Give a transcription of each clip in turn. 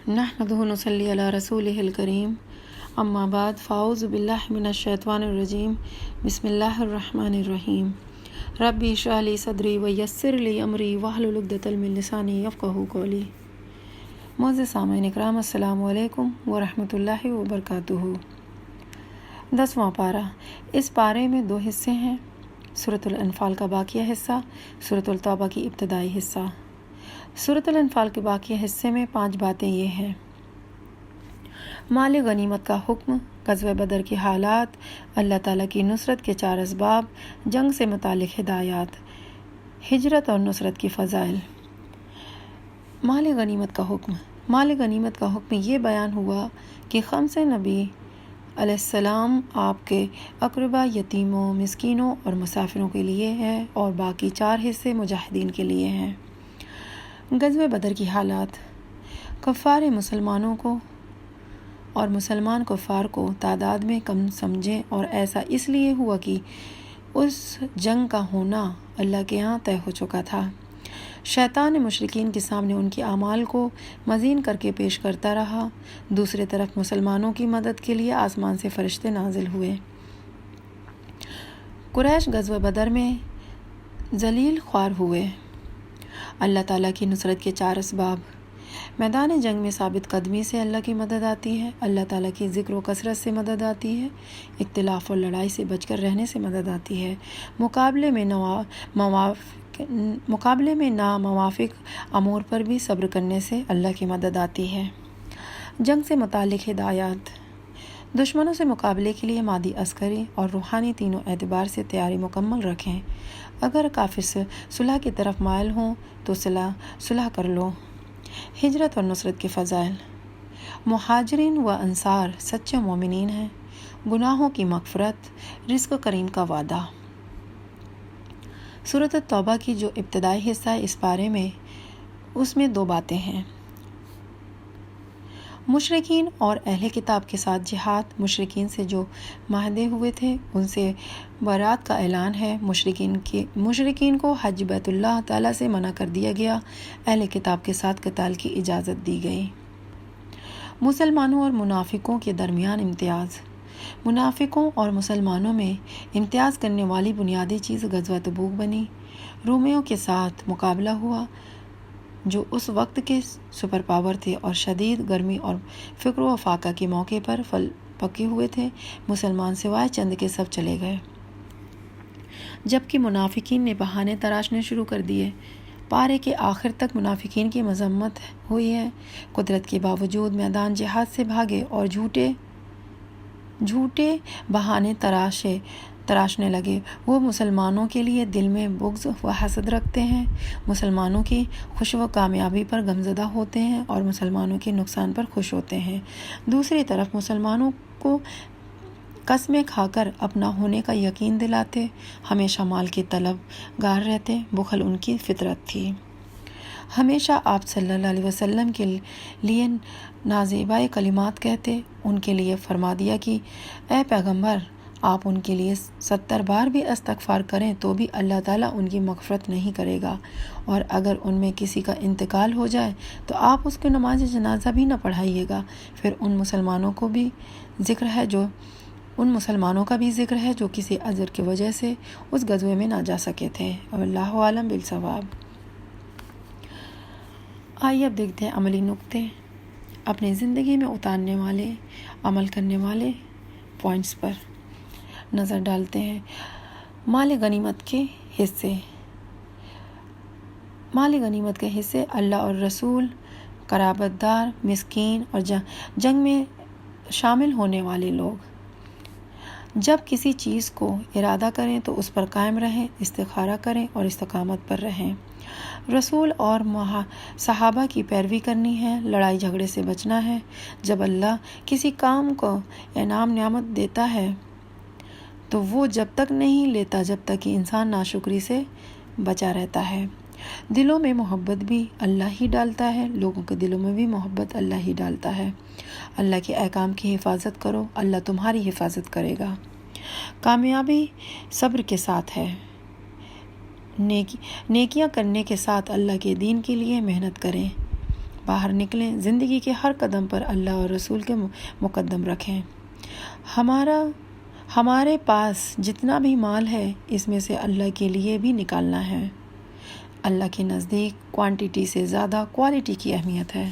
نحمدہ و نصلی علی رسولہ الکریم اما بعد فاعوذ باللہ من الشیطان الرجیم بسم اللہ الرحمن الرحیم ربی اشرح لی صدری ویسر لی امری واحلل عقدۃ من لسانی یفقہوا قولی۔ معزز سامعین اکرام، السلام علیکم ورحمۃ اللہ وبرکاتہ۔ 10واں پارہ۔ اس پارے میں 2 حصے ہیں، سورۃ الانفال کا باقیہ حصہ، سورۃ التوبہ کی ابتدائی حصہ۔ سورۃ الانفال کے باقی حصے میں 5 باتیں یہ ہیں: مال غنیمت کا حکم، غزوہ بدر کے حالات، اللہ تعالیٰ کی نصرت کے 4 اسباب، جنگ سے متعلق ہدایات، ہجرت اور نصرت کی فضائل۔ مال غنیمت کا حکم۔ مال غنیمت کا حکم یہ بیان ہوا کہ خمسے نبی علیہ السلام آپ کے اقربا، یتیموں، مسکینوں اور مسافروں کے لیے ہے اور باقی 4 حصے مجاہدین کے لیے ہیں۔ غزوہ بدر کی حالات۔ کفار مسلمانوں کو اور مسلمان کفار کو تعداد میں کم سمجھیں، اور ایسا اس لیے ہوا کہ اس جنگ کا ہونا اللہ کے ہاں طے ہو چکا تھا۔ شیطان نے مشرکین کے سامنے ان کے اعمال کو مزین کر کے پیش کرتا رہا۔ دوسری طرف مسلمانوں کی مدد کے لیے آسمان سے فرشتے نازل ہوئے۔ قریش غزوہ بدر میں ذلیل خوار ہوئے۔ اللہ تعالیٰ کی نصرت کے 4 اسباب۔ میدان جنگ میں ثابت قدمی سے اللہ کی مدد آتی ہے، اللہ تعالیٰ کی ذکر و کثرت سے مدد آتی ہے، اختلاف اور لڑائی سے بچ کر رہنے سے مدد آتی ہے، مقابلے میں ناموافق امور پر بھی صبر کرنے سے اللہ کی مدد آتی ہے۔ جنگ سے متعلق ہدایات۔ دشمنوں سے مقابلے کے لیے مادی، عسکری اور روحانی تینوں اعتبار سے تیاری مکمل رکھیں۔ اگر کافر صلح کی طرف مائل ہوں تو صلح کر لو۔ ہجرت اور نصرت کے فضائل۔ مہاجرین و انصار سچے مومنین ہیں، گناہوں کی مغفرت، رزق کریم کا وعدہ۔ سورۃ التوبہ کی جو ابتدائی حصہ ہے اس پارے میں، اس میں 2 باتیں ہیں: مشرکین اور اہل کتاب کے ساتھ جہاد۔ مشرکین سے جو معاہدے ہوئے تھے ان سے برات کا اعلان ہے۔ مشرکین کو حج بیت اللہ تعالیٰ سے منع کر دیا گیا، اہل کتاب کے ساتھ قتال کی اجازت دی گئی۔ مسلمانوں اور منافقوں کے درمیان امتیاز۔ منافقوں اور مسلمانوں میں امتیاز کرنے والی بنیادی چیز غزوہ تبوک بنی۔ رومیوں کے ساتھ مقابلہ ہوا جو اس وقت کے سپر پاور تھے اور شدید گرمی اور فقر و فاقہ کے موقع پر پکے ہوئے تھے۔ مسلمان سوائے چند کے سب چلے گئے، جبکہ منافقین نے بہانے تراشنے شروع کر دیے۔ پارے کے آخر تک منافقین کی مذمت ہوئی ہے۔ قدرت کے باوجود میدان جہاد سے بھاگے اور جھوٹے بہانے تراشنے لگے۔ وہ مسلمانوں کے لیے دل میں بغض و حسد رکھتے ہیں، مسلمانوں کی خوش و کامیابی پر غمزدہ ہوتے ہیں اور مسلمانوں کے نقصان پر خوش ہوتے ہیں۔ دوسری طرف مسلمانوں کو قسمیں کھا کر اپنا ہونے کا یقین دلاتے، ہمیشہ مال کے طلب گار رہتے۔ بخل ان کی فطرت تھی۔ ہمیشہ آپ صلی اللہ علیہ وسلم کے لیے نازیبا کلمات کہتے۔ ان کے لیے فرما دیا کہ اے پیغمبر، آپ ان کے لیے 70 بار بھی استغفار کریں تو بھی اللہ تعالیٰ ان کی مغفرت نہیں کرے گا، اور اگر ان میں کسی کا انتقال ہو جائے تو آپ اس کو نماز جنازہ بھی نہ پڑھائیے گا۔ پھر ان مسلمانوں کا بھی ذکر ہے جو کسی عذر کی وجہ سے اس غزوے میں نہ جا سکے تھے۔ واللہ عالم بالصواب۔ آئیے اب دیکھتے ہیں عملی نکتے، اپنی زندگی میں اتارنے والے، عمل کرنے والے پوائنٹس پر نظر ڈالتے ہیں۔ مال غنیمت کے حصے۔ مال غنیمت کے حصے: اللہ اور رسول، قرابت دار، مسکین اور جنگ میں شامل ہونے والے لوگ۔ جب کسی چیز کو ارادہ کریں تو اس پر قائم رہیں، استخارہ کریں اور استقامت پر رہیں۔ رسول اور صحابہ کی پیروی کرنی ہے، لڑائی جھگڑے سے بچنا ہے۔ جب اللہ کسی کام کو انعام نعمت دیتا ہے تو وہ جب تک نہیں لیتا جب تک کہ انسان ناشکری سے بچا رہتا ہے۔ دلوں میں محبت بھی اللہ ہی ڈالتا ہے، لوگوں کے دلوں میں بھی محبت اللہ ہی ڈالتا ہے۔ اللہ کے احکام کی حفاظت کرو، اللہ تمہاری حفاظت کرے گا۔ کامیابی صبر کے ساتھ ہے۔ نیکیاں کرنے کے ساتھ اللہ کے دین کے لیے محنت کریں۔ باہر نکلیں، زندگی کے ہر قدم پر اللہ اور رسول کے مقدم رکھیں۔ ہمارے پاس جتنا بھی مال ہے اس میں سے اللہ کے لیے بھی نکالنا ہے۔ اللہ کے نزدیک کوانٹٹی سے زیادہ کوالٹی کی اہمیت ہے۔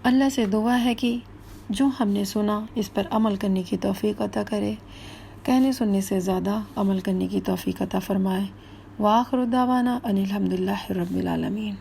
اللہ سے دعا ہے کہ جو ہم نے سنا اس پر عمل کرنے کی توفیق عطا کرے، کہنے سننے سے زیادہ عمل کرنے کی توفیق عطا فرمائے۔ وآخر دعوانا ان الحمدللہ رب العالمین۔